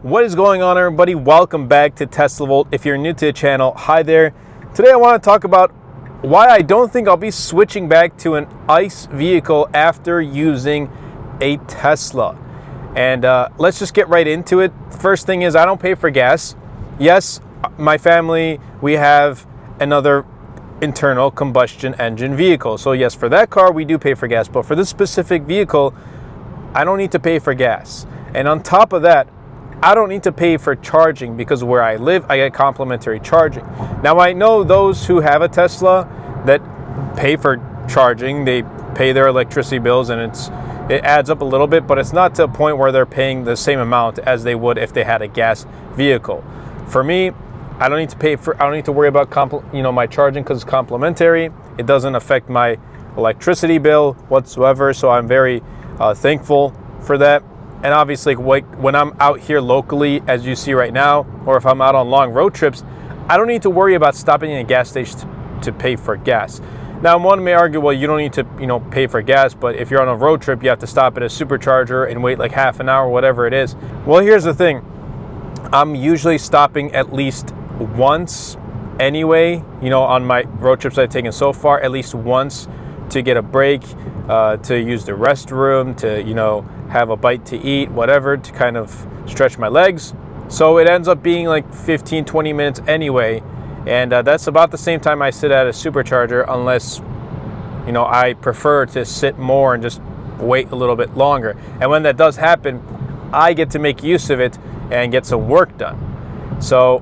What is going on, everybody? Welcome back to Tesla Volt. If you're new to the channel, hi there. Today I want to talk about why I don't think I'll be switching back to an ICE vehicle after using a Tesla. And let's just get right into it. First thing is, I don't pay for gas. Yes, my family, we have another internal combustion engine vehicle. So yes, for that car, we do pay for gas. But for this specific vehicle, I don't need to pay for gas. And on top of that, I don't need to pay for charging because where I live, I get complimentary charging. Now, I know those who have a Tesla that pay for charging, they pay their electricity bills, and it adds up a little bit, but it's not to a point where they're paying the same amount as they would if they had a gas vehicle. For me, I don't need to worry about my charging because it's complimentary. It doesn't affect my electricity bill whatsoever, so I'm very thankful for that. And obviously, when I'm out here locally, as you see right now, or if I'm out on long road trips, I don't need to worry about stopping in a gas station to pay for gas. Now, one may argue, well, you don't need to, pay for gas, but if you're on a road trip, you have to stop at a supercharger and wait like half an hour, whatever it is. Well, here's the thing. I'm usually stopping at least once anyway, on my road trips I've taken so far, at least once to get a break, to use the restroom, to, have a bite to eat, whatever, to kind of stretch my legs. So it ends up being like 15, 20 minutes anyway. And that's about the same time I sit at a supercharger, unless, I prefer to sit more and just wait a little bit longer. And when that does happen, I get to make use of it and get some work done. So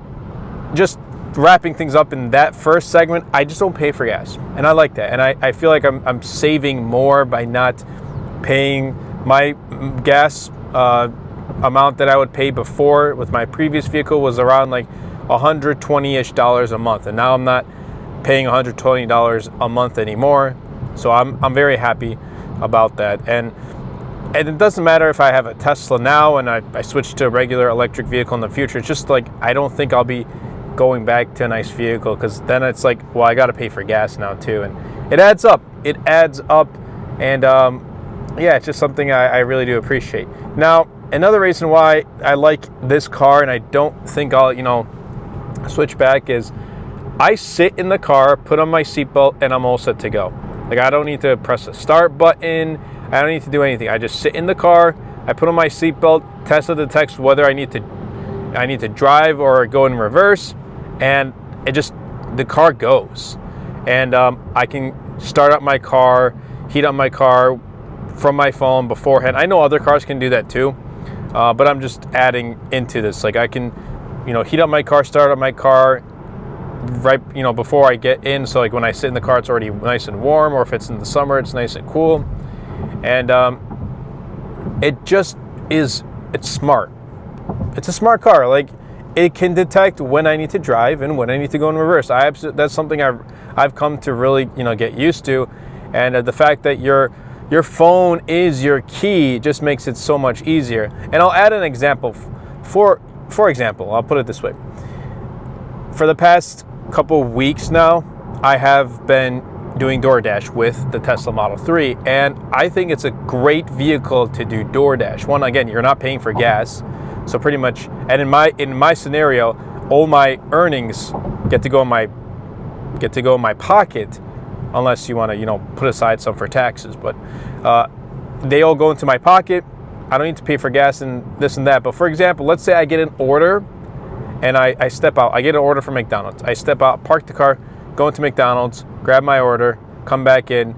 just wrapping things up in that first segment, I just don't pay for gas. And I like that. And I feel like I'm saving more by not paying my gas amount that I would pay before with my previous vehicle was around like $120-ish a month, and now I'm not paying $120 a month anymore. So I'm very happy about that. And it doesn't matter if I have a Tesla now and I switch to a regular electric vehicle in the future. It's just like I don't think I'll be going back to a nice vehicle, because then it's like, well, I got to pay for gas now too, and it adds up. And yeah, it's just something I really do appreciate. Now, another reason why I like this car and I don't think I'll, switch back is I sit in the car, put on my seatbelt, and I'm all set to go. Like, I don't need to press the start button. I don't need to do anything. I just sit in the car, I put on my seatbelt, Tesla detects whether I need to drive or go in reverse, and the car goes. And I can start up my car, heat up my car from my phone beforehand. I know other cars can do that too, but I'm just adding into this. Like, I can, heat up my car, start up my car right, before I get in. So like when I sit in the car, it's already nice and warm, or if it's in the summer, it's nice and cool. And it's smart. It's a smart car. Like, it can detect when I need to drive and when I need to go in reverse. That's something I've come to really, get used to. And the fact that your phone is your key just makes it so much easier. And I'll add an example. For example, I'll put it this way. For the past couple of weeks now, I have been doing DoorDash with the Tesla Model 3, and I think it's a great vehicle to do DoorDash. One, again, you're not paying for gas, so pretty much, and in my scenario, all my earnings get to go in my pocket, unless you want to, put aside some for taxes. But they all go into my pocket. I don't need to pay for gas and this and that. But for example, let's say I get an order and I step out. I get an order from McDonald's. I step out, park the car, go into McDonald's, grab my order, come back in,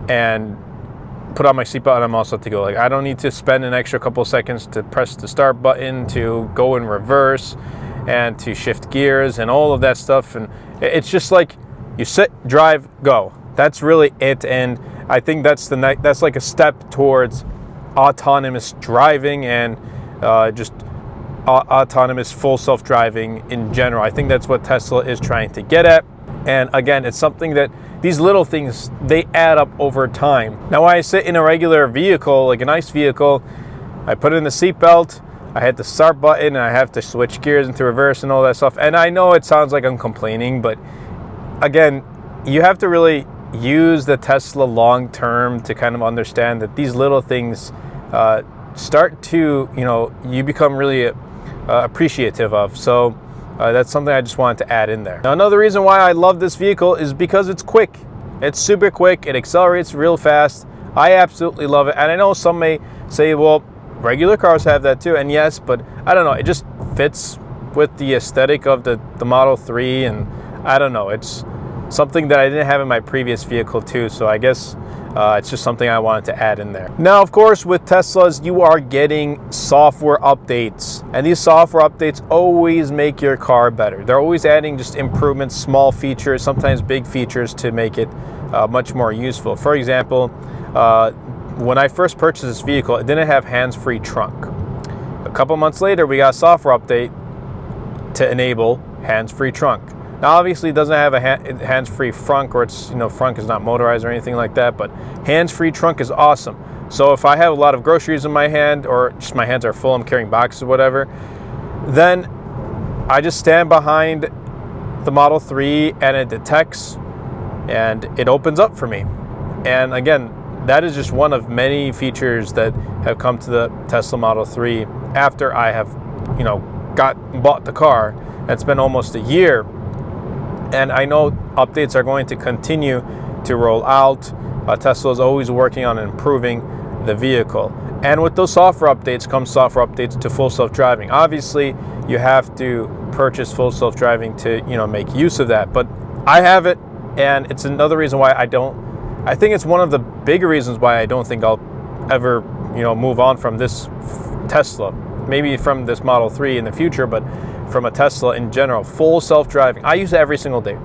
and put on my seatbelt, and I'm all set to go. Like, I don't need to spend an extra couple of seconds to press the start button, to go in reverse, and to shift gears and all of that stuff. And it's just like, you sit, drive, go. That's really it. And I think that's like a step towards autonomous driving and just autonomous full self-driving in general. I think that's what Tesla is trying to get at. And again, it's something that these little things, they add up over time. Now, when I sit in a regular vehicle, like a nice vehicle, I put in the seatbelt, I hit the start button, and I have to switch gears into reverse and all that stuff. And I know it sounds like I'm complaining, but again, you have to really use the Tesla long term to kind of understand that these little things start to, you become really appreciative of. So that's something I just wanted to add in there. Now, another reason why I love this vehicle is because it's quick. It's super quick. It accelerates real fast. I absolutely love it. And I know some may say, well, regular cars have that too. And yes, but I don't know. It just fits with the aesthetic of the Model 3. And I don't know. It's something that I didn't have in my previous vehicle too. So I guess it's just something I wanted to add in there. Now, of course, with Teslas, you are getting software updates. And these software updates always make your car better. They're always adding just improvements, small features, sometimes big features to make it much more useful. For example, when I first purchased this vehicle, it didn't have hands-free trunk. A couple months later, we got a software update to enable hands-free trunk. Now, obviously, it doesn't have a hands-free frunk, or it's, frunk is not motorized or anything like that, but hands-free trunk is awesome. So if I have a lot of groceries in my hand, or just my hands are full, I'm carrying boxes or whatever, then I just stand behind the Model 3 and it detects and it opens up for me. And again, that is just one of many features that have come to the Tesla Model 3 after I have, bought the car. It's been almost a year. And I know updates are going to continue to roll out. Tesla is always working on improving the vehicle. And with those software updates comes software updates to full self-driving. Obviously, you have to purchase full self-driving to, make use of that. But I have it, and it's another reason why I think it's one of the bigger reasons why I don't think I'll ever, move on from this Tesla. Maybe from this Model 3 in the future, but from a Tesla in general, full self-driving. I use it every single day.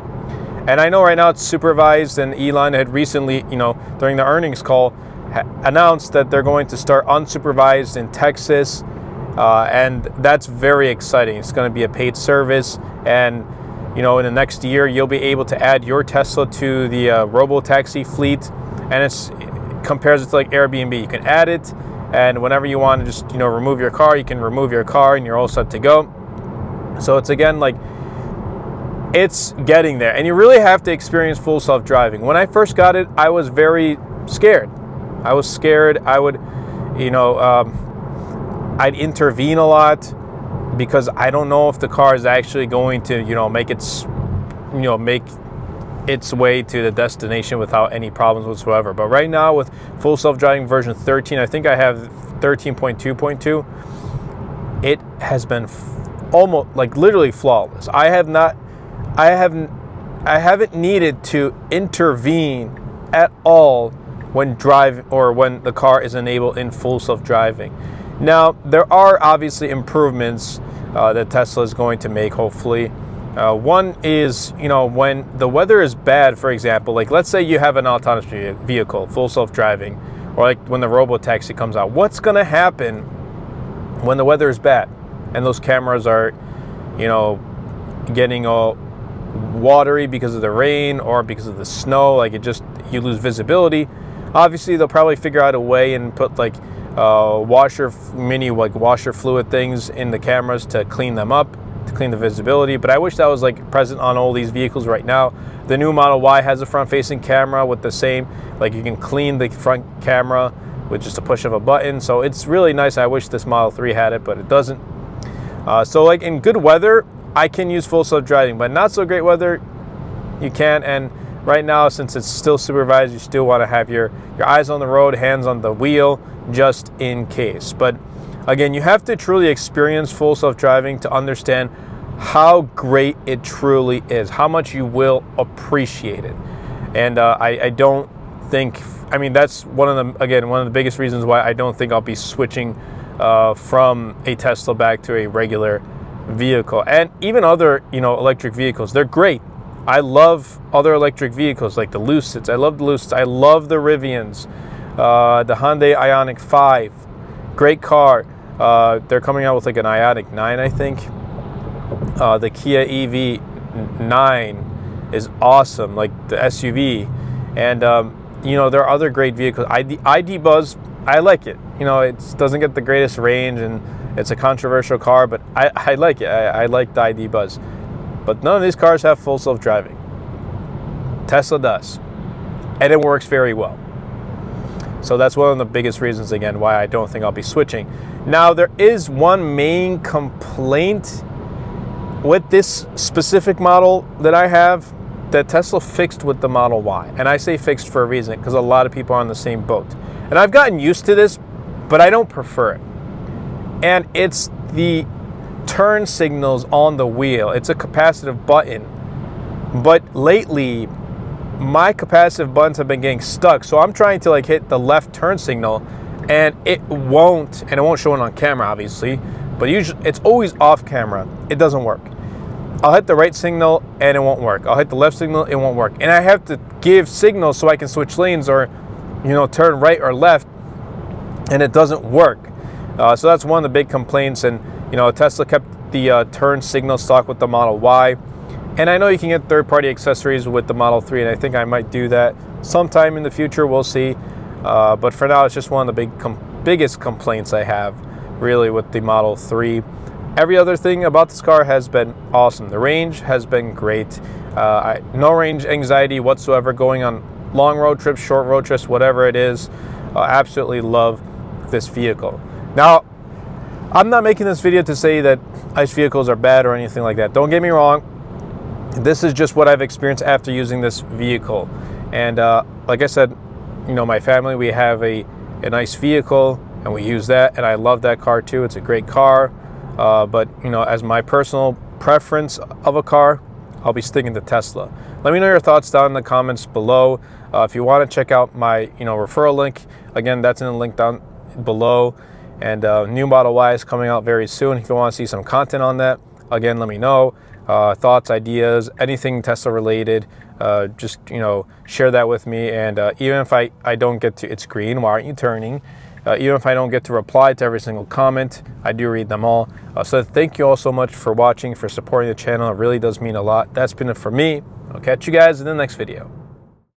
And I know right now it's supervised, and Elon had recently, during the earnings call, announced that they're going to start unsupervised in Texas, and that's very exciting. It's going to be a paid service, and in the next year, you'll be able to add your Tesla to the robo-taxi fleet, and it compares it to like Airbnb. You can add it, and whenever you want to just, remove your car, you can remove your car, and you're all set to go. So it's, again, like, it's getting there, and you really have to experience full self-driving. When I first got it, I was very scared. I would, I'd intervene a lot because I don't know if the car is actually going to, make its way to the destination without any problems whatsoever. But right now, with full self-driving version 13, I think I have 13.2.2, it has been almost, like, literally flawless. I haven't needed to intervene at all when the car is enabled in full self-driving. Now, there are obviously improvements that Tesla is going to make, hopefully. One is, when the weather is bad, for example, like, let's say you have an autonomous vehicle, full self-driving, or like when the robo-taxi comes out, what's going to happen when the weather is bad and those cameras are, getting all watery because of the rain or because of the snow? Like, you lose visibility. Obviously, they'll probably figure out a way and put like washer fluid things in the cameras to clean them up, to clean the visibility. But I wish that was like present on all these vehicles right now. The new Model Y has a front-facing camera with the same, like, you can clean the front camera with just a push of a button. So it's really nice. I wish this Model 3 had it, but it doesn't. So like in good weather, I can use full self-driving, but not so great weather, you can't. And right now, since it's still supervised, you still want to have your eyes on the road, hands on the wheel, just in case. But again, you have to truly experience full self-driving to understand how great it truly is, how much you will appreciate it. And I don't think, that's one of the biggest reasons why I don't think I'll be switching from a Tesla back to a regular vehicle. And even other, electric vehicles, they're great. I love other electric vehicles like the Lucids. I love the Lucids. I love the Rivians, the Hyundai Ioniq 5, great car. They're coming out with like an Ioniq 9, I think. The Kia EV9 is awesome, like the SUV. And there are other great vehicles. ID Buzz, I like it. It doesn't get the greatest range, and it's a controversial car, but I like it. I like the ID Buzz. But none of these cars have full self-driving. Tesla does. And it works very well. So that's one of the biggest reasons, again, why I don't think I'll be switching. Now, there is one main complaint with this specific model that I have that Tesla fixed with the Model Y. And I say fixed for a reason, because a lot of people are on the same boat. And I've gotten used to this, but I don't prefer it. And it's the turn signals on the wheel. It's a capacitive button. But lately, my capacitive buttons have been getting stuck. So I'm trying to like hit the left turn signal, and it won't show it on camera, obviously, but usually it's always off camera. It doesn't work. I'll hit the right signal and it won't work. I'll hit the left signal, it won't work. And I have to give signals so I can switch lanes or, turn right or left, and it doesn't work. So that's one of the big complaints. And, Tesla kept the turn signal stock with the Model Y. And I know you can get third-party accessories with the Model 3, and I think I might do that sometime in the future. We'll see. But for now, it's just one of the biggest complaints I have, really, with the Model 3. Every other thing about this car has been awesome. The range has been great. No range anxiety whatsoever going on long road trips, short road trips, whatever it is. Absolutely love this vehicle. Now, I'm not making this video to say that ICE vehicles are bad or anything like that. Don't get me wrong. This is just what I've experienced after using this vehicle. And like I said, my family, we have a nice vehicle, and we use that, and I love that car too. It's a great car. But, as my personal preference of a car, I'll be sticking to Tesla. Let me know your thoughts down in the comments below. If you want to check out my, referral link, again, that's in the link down below. And new Model Y is coming out very soon. If you want to see some content on that, again, let me know. Thoughts, ideas, anything Tesla related, just, share that with me. And even if I don't get to, it's green, why aren't you turning? Even if I don't get to reply to every single comment, I do read them all. So thank you all so much for watching, for supporting the channel. It really does mean a lot. That's been it for me. I'll catch you guys in the next video.